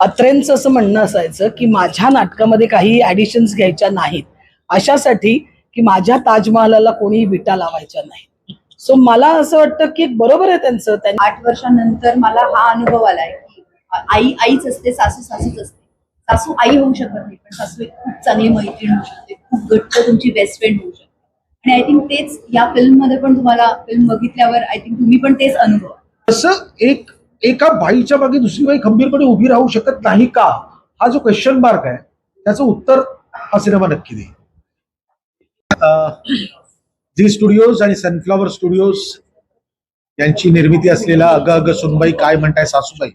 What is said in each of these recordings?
अत्रेंचं असं म्हणणं असायचं की माझ्या नाटकामध्ये काही ॲडिशन्स घ्यायच्या नाहीत, अशासाठी की माझ्या ताजमहालाला कोणी विटा लावायच्या नाही. सो मला असं वाटतं की बरोबर आहे त्यांचं. 8 वर्षांनंतर मला हा अनुभव आलाय की आई आईच असते, सासू सासूच असते. सासू आई होऊ शकत नाही, पण सासू एक खूप चांगली मैत्रीण होऊ शकते, खूप घट्ट तुमची बेस्ट फ्रेंड होऊ शकते. आणि आय थिंक तेच या फिल्म मध्ये पण तुम्हाला फिल्म बघितल्यावर आय थिंक तुम्ही पण तेच अनुभव. असं एका बाईच्या मागे दुसरी बाई खंबीरपणे उभी राहू शकत नाही का, हा जो क्वेश्चन मार्क आहे त्याचं उत्तर हा सिनेमा नक्की देईल. झी स्टुडिओज आणि सनफ्लॉवर स्टुडिओज यांची निर्मिती असलेला अग अग सुनबाई काय म्हणताय सासूबाई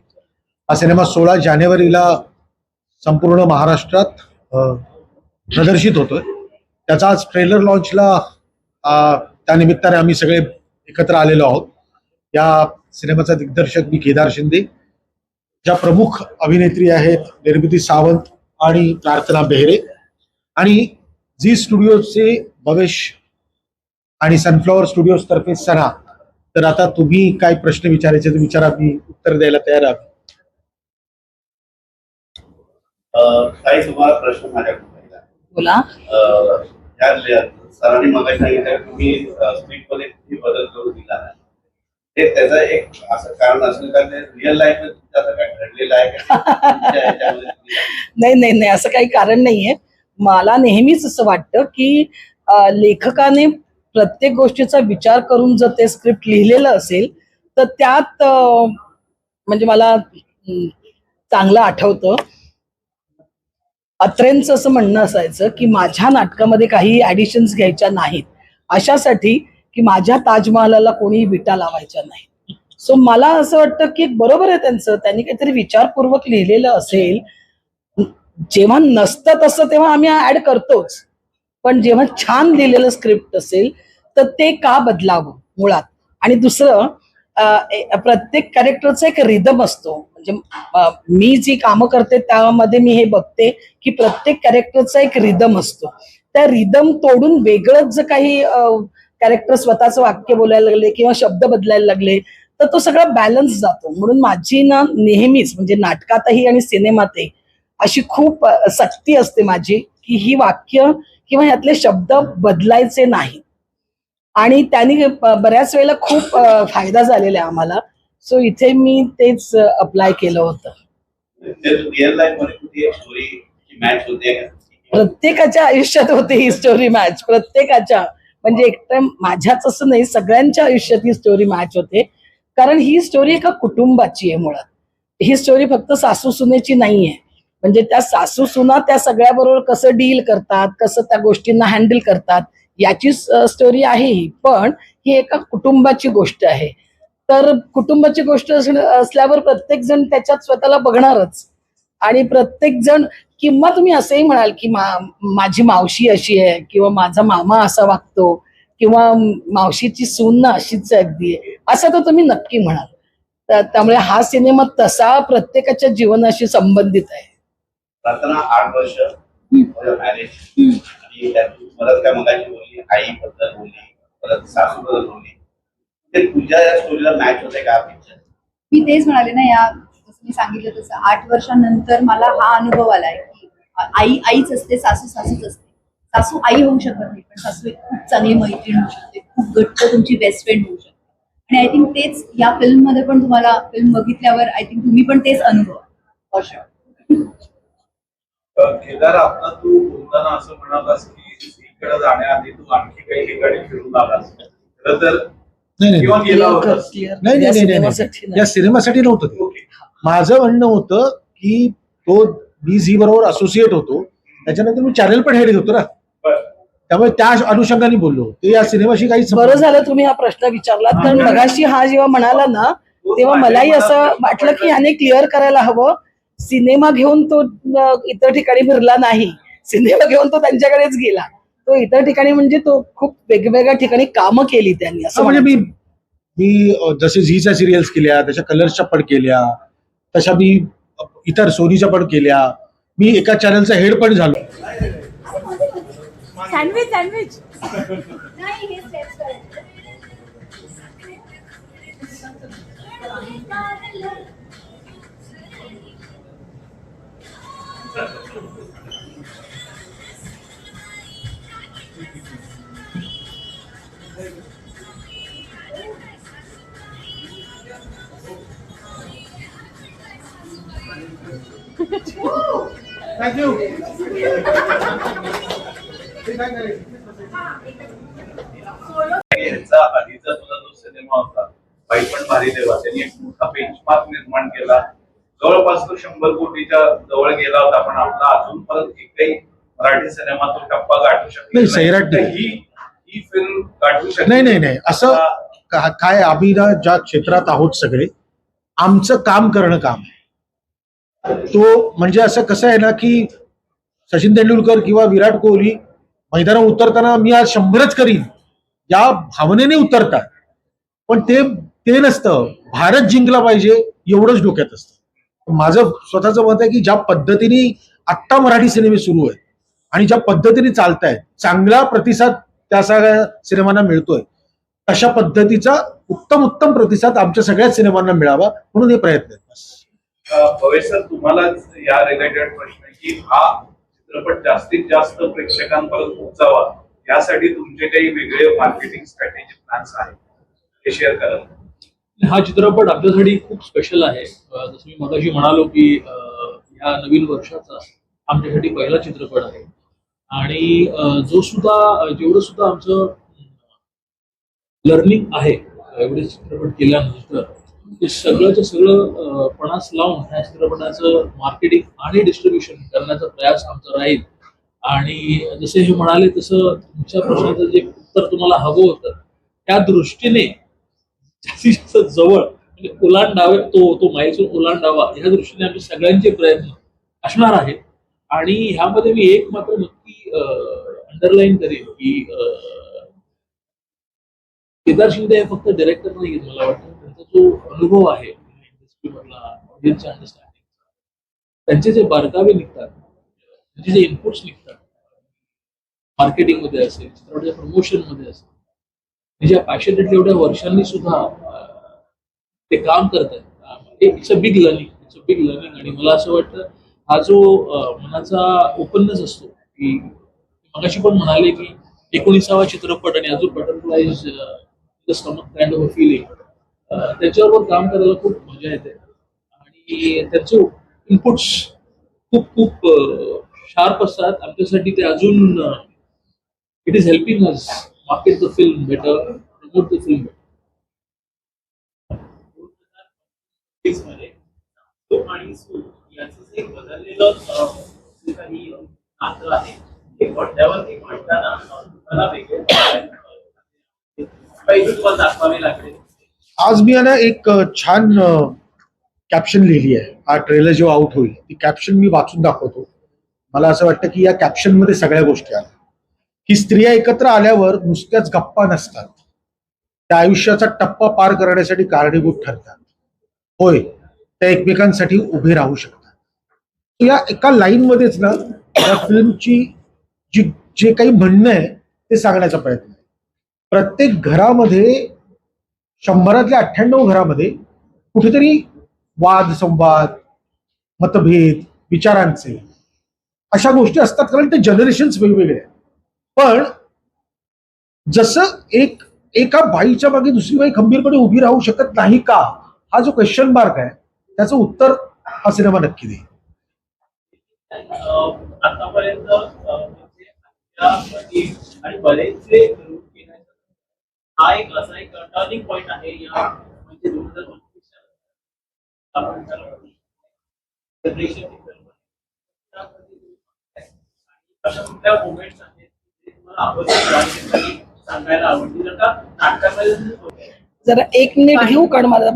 हा सिनेमा 16 जानेवारीला संपूर्ण महाराष्ट्रात प्रदर्शित होतोय. त्याचा आज ट्रेलर लॉन्चला त्यानिमित्ताने आम्ही सगळे एकत्र आलेलो आहोत. या सिनेमाचा दिग्दर्शक मी केदार शिंदे, ज्या प्रमुख अभिनेत्री आहेत निर्मिती सावंत आणि प्रार्थना बेहरे, आणि झी स्टुडिओचे भवेश आणि सनफ्लॉवर स्टुडिओज तर्फे सना. तर आता तुम्ही काय प्रश्न विचारायचे तर विचारा, मी उत्तर द्यायला तयार आहे. काही तुम्हाला प्रश्न माझ्याकडे बोला. सरांनी मगाशी सांगितलं तुम्ही स्क्रिप्टमध्ये किती बदल करून दिला आहे, हे त्याचं एक असं कारण असेल का ते रिअल लाईफ मध्ये तुमचं काय घडलेलं आहे का? नाही नाही नाही, असं काही कारण नाहीये. मला नेहमीच असं वाटतं की लेखकाने प्रत्येक गोष्टीचा विचार करून जर ते स्क्रिप्ट लिहिलेलं असेल तर त्यात म्हणजे मला चांगलं आठवतं, अत्रेंचं असं म्हणणं असायचं की माझ्या नाटकामध्ये काही ॲडिशन्स घ्यायच्या नाहीत, अशासाठी की माझ्या ताजमहालाला कोणी विटा लावायच्या नाही. सो मला असं वाटतं की बरोबर आहे त्यांचं. त्यांनी काहीतरी विचारपूर्वक लिहिलेलं असेल. जेव्हा नसतं तसं तेव्हा आम्ही ऍड करतोच, पण जेव्हा छान लिहिलेलं स्क्रिप्ट असेल तर ते का बदलावं मुळात. आणि दुसरं, प्रत्येक कॅरेक्टरचा एक रिदम असतो. म्हणजे मी जी कामं करते त्यामध्ये मी हे बघते की प्रत्येक कॅरेक्टरचा एक रिदम असतो. त्या रिदम तोडून वेगळंच जर काही कॅरेक्टर स्वतःचं वाक्य बोलायला लागले किंवा शब्द बदलायला लागले तर तो सगळा बॅलन्स जातो. म्हणून माझी ना नेहमीच म्हणजे नाटकातही आणि सिनेमातही अशी खूप सक्ती असते माझी की ही वाक्य किंवा ह्यातले शब्द बदलायचे नाही. आणि त्यांनी बऱ्याच वेळेला खूप फायदा झालेला आहे आम्हाला. सो इथे मी तेच अप्लाय केलं होतं. रिअल लाईफ मध्ये कुठे स्टोरी मॅच होते का? प्रत्येकाच्या आयुष्यात होते ही स्टोरी मॅच, प्रत्येकाच्या. म्हणजे एकटं माझ्याच असं नाही, सगळ्यांच्या आयुष्यात ही स्टोरी मॅच होते. कारण ही स्टोरी एका कुटुंबाची आहे मुळात. ही स्टोरी फक्त सासू सुनेची नाहीये. म्हणजे त्या सासू सुना त्या सगळ्याबरोबर कसं डील करतात, कसं त्या गोष्टींना हँडल करतात याची स्टोरी आहे ही. पण ही एका कुटुंबाची गोष्ट आहे. तर कुटुंबाची गोष्ट असल्यावर प्रत्येक जण त्याच्यात स्वतःला बघणारच. आणि प्रत्येक जण, किंवा तुम्ही असंही म्हणाल की माझी मावशी अशी आहे किंवा माझा मामा असा वागतो किंवा मावशीची सून ना अशीच अगदी आहे, असं तर तुम्ही नक्की म्हणाल. त्यामुळे हा सिनेमा तसा प्रत्येकाच्या जीवनाशी संबंधित आहे. प्रार्थना 8 वर्ष मॅरेज आणि परत काय मगाशी बोलली, आई बद्दल बोलली, परत सासू बद्दल बोलली, ते तुझ्या या स्टोरीला मॅच होते का पिक्चर? मी तेच म्हणाले ना, या जसं मी सांगितलं तसं 8 वर्षांनंतर मला हा अनुभव आलाय की आई आईच असते, सासू सासूच असते. सासू आई होऊ शकत नाही, पण सासू एक खूप चांगली मैत्रीण होऊ शकते, खूप घट्ट तुमची बेस्ट फ्रेंड होऊ शकते. आणि आय थिंक तेच या फिल्म मध्ये पण तुम्हाला फिल्म बघितल्यावर आय थिंक तुम्ही पण तेच अनुभव. केदार, आता तू बोलताना असं म्हणालास की इकडे जाण्याआधी तू आणखी काही ठिकाणी फिरून आलास, खरं तर किंवा गेला होतास? नाही, या सिनेमासाठी नव्हतं ते. माझं म्हणणं होतं की तो मी झी बरोबर असोसिएट होतो, त्याच्यानंतर मी चॅनल पण हेड होतो ना, त्यामुळे त्या अनुषंगाने बोललो. ते या सिनेमाशी काहीच. बरं झालं तुम्ही हा प्रश्न विचारलात, कारण मगाशी हा जेव्हा म्हणाला ना तेव्हा मलाही असं वाटलं की याने क्लिअर करायला हवं. सिनेमा घेऊन तो इतर ठिकाणी फिरला नाही, सिनेमा घेऊन तो त्यांच्याकडेच गेला. तो इतर ठिकाणी म्हणजे तो खूप वेगवेगळ्या ठिकाणी कामं केली त्यांनी, असं म्हणजे मी जसे झीच्या सिरियल्स केल्या, तशा कलर्सच्या पण केल्या, तशा मी इतर सोनीच्या पण केल्या. मी एका चॅनलचा हेड पण झालो. Sandwich sandwich thank you. यांचा आधीचा तुझा जो सिनेमा होता बाई पण भारी देवा, त्यांनी एक मोठा बेंचमार्क निर्माण केला. जवळपास तो 100 कोटीच्या जवळ गेला होता, पण आपला अजून परत एकही मराठी सिनेमा तो टप्पा गाठू शकला नाही, सैराट नाही. ही फिल्म गाठू शकते. नाही असं काय, आम्ही ना ज्या क्षेत्रात आहोत सगळे, आमचं काम करणं काम आहे. तो म्हणजे असं कसं आहे ना की सचिन तेंडुलकर किंवा विराट कोहली मैदानात उतरताना मी आज 100च करीन या भावनेने उतरतात, पण ते नसतं. भारत जिंकला पाहिजे एवढंच डोक्यात असतं. माझं स्वतःचं मत आहे की ज्या पद्धतीने आत्ता मराठी सिनेमे सुरू आहेत आणि ज्या पद्धतीने चालतायत, चांगला प्रतिसाद त्या सगळ्या सिनेमांना मिळतोय, अशा पद्धतीचा उत्तम प्रतिसाद आमच्या सगळ्याच सिनेमांना मिळावा म्हणून हे प्रयत्न आहेत. बस. भवेश सर, तुम्हालाच या रिलेटेड प्रश्न आहे की हा चित्रपट जास्तीत जास्त प्रेक्षकांपर्यंत पोहोचावा यासाठी तुमचे काही वेगळे मार्केटिंग स्ट्रॅटेजी प्लॅन्स आहेत, हे शेअर करा. हा चित्रपट आपल्यासाठी खूप स्पेशल आहे. जसं मी मगाशी म्हणालो की या नवीन वर्षाचा आमच्यासाठी पहिला चित्रपट आहे आणि जेवढं सुद्धा आमचं लर्निंग आहे एवढे चित्रपट केल्यानंतर ते सगळंच सगळं पणास लावून ह्या चित्रपटाचं मार्केटिंग आणि डिस्ट्रीब्युशन करण्याचा प्रयास आमचा राहील. आणि जसे हे म्हणाले तसं तुमच्या प्रश्नाचं जे उत्तर तुम्हाला हवं होतं त्या दृष्टीने जास्तीत जास्त जवळ म्हणजे ओलांडावे, तो माईलस्टोन ओलांडावा ह्या दृष्टीने आमचे सगळ्यांचे प्रयत्न असणार आहेत. आणि ह्यामध्ये मी एक मात्र नक्की अंडरलाईन करेन की केदार शिंदे हे फक्त डायरेक्टर नाही, मला वाटतं त्यांचा जो अनुभव आहे इंडस्ट्रीमधला, ऑडियन्सच्या अंडरस्टँडिंग, त्यांचे जे बारकावे निघतात, त्यांचे जे इनपुट्स निघतात मार्केटिंग मध्ये असेल, चित्रपटाच्या प्रमोशन मध्ये असेल, ज्या पॅशनेटली एवढ्या वर्षांनी सुद्धा ते काम करतात, इट्स अ बिग लर्निंग. आणि मला असं वाटतं हा जो मनाचा ओपननेस असतो की मगाशी पण म्हणाले की 19वा चित्रपट आणि अजून butterflies the stomach kind of a feeling, त्याच्यावर काम करायला खूप मजा येते आणि त्याचे इनपुट्स खूप शार्प असतात. आमच्यासाठी ते अजून it is helping us market the film better, promote the film better. आणि याचं एक बदललेलं जे काही नातं आहे ते पडद्यावरती मांडताना मला वेगळे दाखवावे लागले. आज मी ना एक छान कॅप्शन लिहिली आहे. हा ट्रेलर जेव्हा आउट होईल ती कॅप्शन मी वाचून दाखवतो. मला असं वाटतं की या कॅप्शन मध्ये सगळ्या गोष्टी आल्या की स्त्रिया एकत्र आल्यावर नुसत्याच गप्पा नसतात, त्या आयुष्याचा टप्पा पार करण्यासाठी कारणीभूत ठरतात. होय, त्या एकमेकांसाठी उभे राहू शकतात. या एका लाईन मध्येच ना या फिल्मची जे काही म्हणणं आहे ते सांगण्याचा प्रयत्न आहे. प्रत्येक घरामध्ये 100 98 घरामध्ये कुठेतरी वाद संवाद, मतभेद, विचारांचे अशा गोष्टी असतात, कारण ते जनरेशन्स वेगवेगळे आहेत. पण जसं एका बाईच्या मागे दुसरी बाई खंबीरपणे उभी राहू शकत नाही का, हा जो क्वेश्चन मार्क आहे त्याचं उत्तर हा सिनेमा नक्की देईल. आतापर्यंत आणि बरेचसे हा एक असा एक टर्निंग पॉइंट आहे या म्हणजे 2025 आपण अशा कुठल्या मोमेंट्स आहेत सांगायला आवडतील का नाटकामध्ये. जरा 1 मिनिट घेऊ, कारण मला